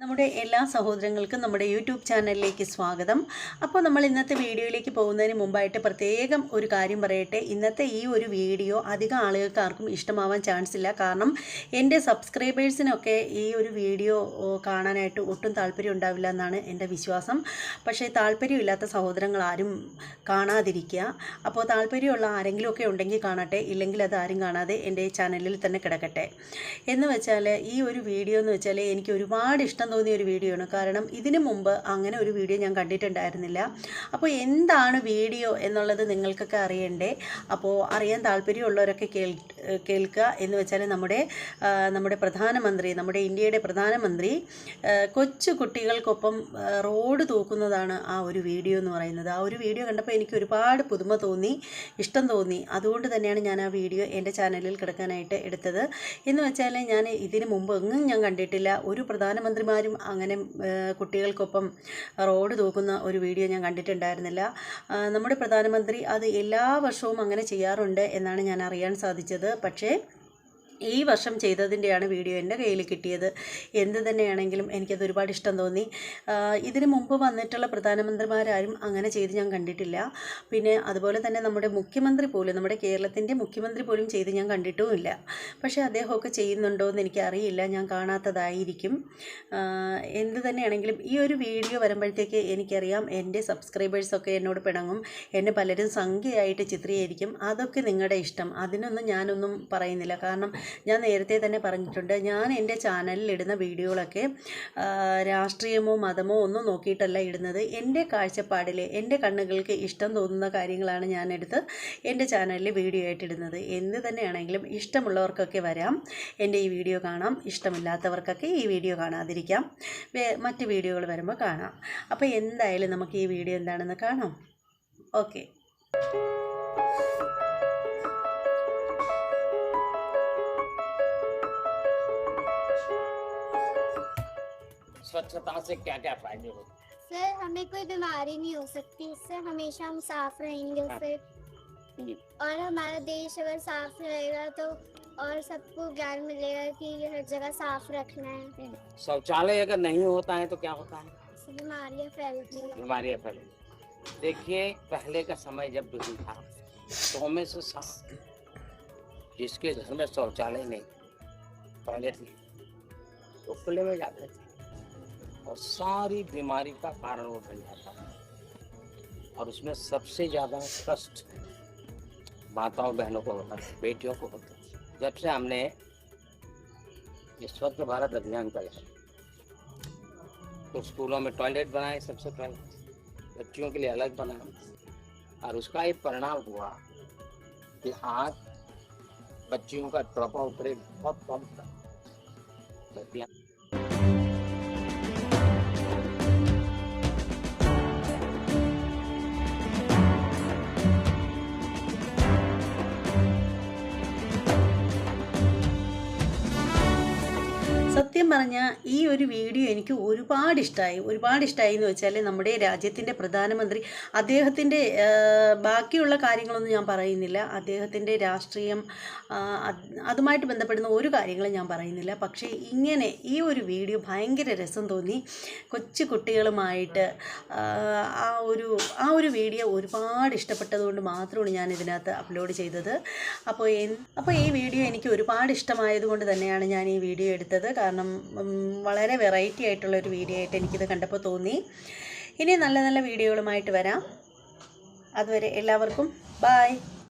നമ്മുടെ എല്ലാ സഹോദരങ്ങൾക്കും നമ്മുടെ യൂട്യൂബ് ചാനലിലേക്ക് സ്വാഗതം. അപ്പോൾ നമ്മൾ ഇന്നത്തെ വീഡിയോയിലേക്ക് പോകുന്നതിന് മുമ്പായിട്ട് പ്രത്യേകം ഒരു കാര്യം പറയട്ടെ. ഇന്നത്തെ ഈ ഒരു വീഡിയോ അധികം ആളുകൾക്ക് ആർക്കും ഇഷ്ടമാവാൻ ചാൻസ് ഇല്ല. കാരണം എൻ്റെ സബ്സ്ക്രൈബേഴ്സിനൊക്കെ ഈ ഒരു വീഡിയോ കാണാനായിട്ട് ഒട്ടും താല്പര്യം ഉണ്ടാവില്ല എന്നാണ് എൻ്റെ വിശ്വാസം. പക്ഷേ താല്പര്യമില്ലാത്ത സഹോദരങ്ങൾ ആരും കാണാതിരിക്കുക. അപ്പോൾ താല്പര്യമുള്ള ആരെങ്കിലുമൊക്കെ ഉണ്ടെങ്കിൽ കാണട്ടെ, ഇല്ലെങ്കിൽ അത് ആരും കാണാതെ എൻ്റെ ചാനലിൽ തന്നെ കിടക്കട്ടെ. എന്ന് വെച്ചാൽ ഈ ഒരു വീഡിയോ എന്ന് വെച്ചാൽ എനിക്ക് ഒരുപാട് ഇഷ്ടം തോന്നിയ ഒരു വീഡിയോ ആണ്. കാരണം ഇതിനു മുമ്പ് അങ്ങനെ ഒരു വീഡിയോ ഞാൻ കണ്ടിട്ടുണ്ടായിരുന്നില്ല. അപ്പോൾ എന്താണ് വീഡിയോ എന്നുള്ളത് നിങ്ങൾക്കൊക്കെ അറിയണ്ടേ? അപ്പോൾ അറിയാൻ താല്പര്യമുള്ളവരൊക്കെ കേൾക്കുക. എന്ന് വെച്ചാൽ നമ്മുടെ പ്രധാനമന്ത്രി, നമ്മുടെ ഇന്ത്യയുടെ പ്രധാനമന്ത്രി കൊച്ചു കുട്ടികൾക്കൊപ്പം റോഡ് തൂക്കുന്നതാണ് ആ ഒരു വീഡിയോ എന്ന് പറയുന്നത്. ആ ഒരു വീഡിയോ കണ്ടപ്പോൾ എനിക്ക് ഒരുപാട് പുതുമ തോന്നി, ഇഷ്ടം തോന്നി. അതുകൊണ്ട് തന്നെയാണ് ഞാൻ ആ വീഡിയോ എൻ്റെ ചാനലിൽ കിടക്കാനായിട്ട് എടുത്തത്. എന്ന് വെച്ചാൽ ഞാൻ ഇതിനു മുമ്പ് എങ്ങും ഞാൻ കണ്ടിട്ടില്ല. ഒരു പ്രധാനമന്ത്രിമാരും അങ്ങനെ കുട്ടികൾക്കൊപ്പം റോഡ് തൂക്കുന്ന ഒരു വീഡിയോ ഞാൻ കണ്ടിട്ടുണ്ടായിരുന്നില്ല. നമ്മുടെ പ്രധാനമന്ത്രി അത് എല്ലാ വർഷവും അങ്ങനെ ചെയ്യാറുണ്ട് എന്നാണ് ഞാൻ അറിയാൻ സാധിച്ചത്. പക്ഷേ ഈ വർഷം ചെയ്തതിൻ്റെയാണ് വീഡിയോ എൻ്റെ കയ്യിൽ കിട്ടിയത്. എന്ത് തന്നെയാണെങ്കിലും എനിക്കത് ഒരുപാട് ഇഷ്ടം തോന്നി. ഇതിന് മുമ്പ് വന്നിട്ടുള്ള പ്രധാനമന്ത്രിമാരും അങ്ങനെ ചെയ്ത് ഞാൻ കണ്ടിട്ടില്ല. പിന്നെ അതുപോലെ തന്നെ നമ്മുടെ മുഖ്യമന്ത്രി പോലും, നമ്മുടെ കേരളത്തിൻ്റെ മുഖ്യമന്ത്രി പോലും ചെയ്ത് ഞാൻ കണ്ടിട്ടുമില്ല. പക്ഷേ അദ്ദേഹമൊക്കെ ചെയ്യുന്നുണ്ടോ എന്ന് എനിക്കറിയില്ല, ഞാൻ കാണാത്തതായിരിക്കും. എന്ത് തന്നെയാണെങ്കിലും ഈ ഒരു വീഡിയോ വരുമ്പോഴത്തേക്ക് എനിക്കറിയാം എൻ്റെ സബ്സ്ക്രൈബേഴ്സൊക്കെ എന്നോട് പിണങ്ങും, എന്നെ പലരും സംഖ്യയായിട്ട് ചിത്രീകരിക്കും. അതൊക്കെ നിങ്ങളുടെ ഇഷ്ടം, അതിനൊന്നും ഞാനൊന്നും പറയുന്നില്ല. കാരണം ഞാൻ നേരത്തെ തന്നെ പറഞ്ഞിട്ടുണ്ട്, ഞാൻ എൻ്റെ ചാനലിൽ ഇടുന്ന വീഡിയോകളൊക്കെ രാഷ്ട്രീയമോ മതമോ ഒന്നും നോക്കിയിട്ടല്ല ഇടുന്നത്. എൻ്റെ കാഴ്ചപ്പാടിൽ എൻ്റെ കണ്ണുകൾക്ക് ഇഷ്ടം തോന്നുന്ന കാര്യങ്ങളാണ് ഞാനെടുത്ത് എൻ്റെ ചാനലിൽ വീഡിയോ ആയിട്ട് ഇടുന്നത്. എന്ത് തന്നെയാണെങ്കിലും ഇഷ്ടമുള്ളവർക്കൊക്കെ വരാം, എൻ്റെ ഈ വീഡിയോ കാണാം. ഇഷ്ടമില്ലാത്തവർക്കൊക്കെ ഈ വീഡിയോ കാണാതിരിക്കാം, മറ്റ് വീഡിയോകൾ വരുമ്പോൾ കാണാം. അപ്പോൾ എന്തായാലും നമുക്ക് ഈ വീഡിയോ എന്താണെന്ന് കാണാം. ഓക്കെ. स्वच्छता से क्या क्या फायदे होते हैं? सर, हमें कोई बीमारी नहीं हो सकती इससे, हमेशा हम साफ रहेंगे उससे। और हमारा देश अगर साफ रहेगा तो और सबको ज्ञान मिलेगा कि हर जगह साफ रखना है। शौचालय अगर नहीं होता है तो क्या होता है? इससे बीमारियां फैलती हैं। बीमारियां फैलेंगी। देखिए, पहले का समय जब नहीं था तो हमें से जिसके घर में शौचालय नहीं, टॉयलेट नहीं, तो खुले में जाते थे और सारी बीमारी का कारण वो बन जाता है। और उसमें सबसे ज़्यादा कष्ट माताओं बहनों को होता है, बेटियों को होता है। जब से हमने ये स्वच्छ भारत अभियान चलाया तो स्कूलों में टॉयलेट बनाए, सबसे पहले बच्चियों के लिए अलग बनाए, और उसका एक परिणाम हुआ कि आज बच्चियों का ड्रॉप आउट रेट बहुत कम था। സത്യം പറഞ്ഞാൽ ഈ ഒരു വീഡിയോ എനിക്ക് ഒരുപാട് ഇഷ്ടമായി എന്ന് വെച്ചാൽ നമ്മുടെ രാജ്യത്തിൻ്റെ പ്രധാനമന്ത്രി, അദ്ദേഹത്തിൻ്റെ ബാക്കിയുള്ള കാര്യങ്ങളൊന്നും ഞാൻ പറയുന്നില്ല, അദ്ദേഹത്തിൻ്റെ രാഷ്ട്രീയം അതുമായിട്ട് ബന്ധപ്പെടുന്ന ഒരു കാര്യങ്ങളും ഞാൻ പറയുന്നില്ല. പക്ഷേ ഇങ്ങനെ ഈ ഒരു വീഡിയോ ഭയങ്കര രസം തോന്നി. കൊച്ചു കുട്ടികളുമായിട്ട് ആ ഒരു വീഡിയോ ഒരുപാട് ഇഷ്ടപ്പെട്ടതുകൊണ്ട് മാത്രമാണ് ഞാൻ ഇതിനകത്ത് അപ്ലോഡ് ചെയ്തത്. അപ്പോൾ ഈ വീഡിയോ എനിക്ക് ഒരുപാട് ഇഷ്ടമായതുകൊണ്ട് തന്നെയാണ് ഞാൻ ഈ വീഡിയോ എടുത്തത്. കാരണം വളരെ വെറൈറ്റി ആയിട്ടുള്ള ഒരു വീഡിയോ ആയിട്ട് എനിക്കിത് കണ്ടപ്പോൾ തോന്നി. ഇനി നല്ല നല്ല വീഡിയോകളുമായിട്ട് വരാം. അതുവരെ എല്ലാവർക്കും ബൈ.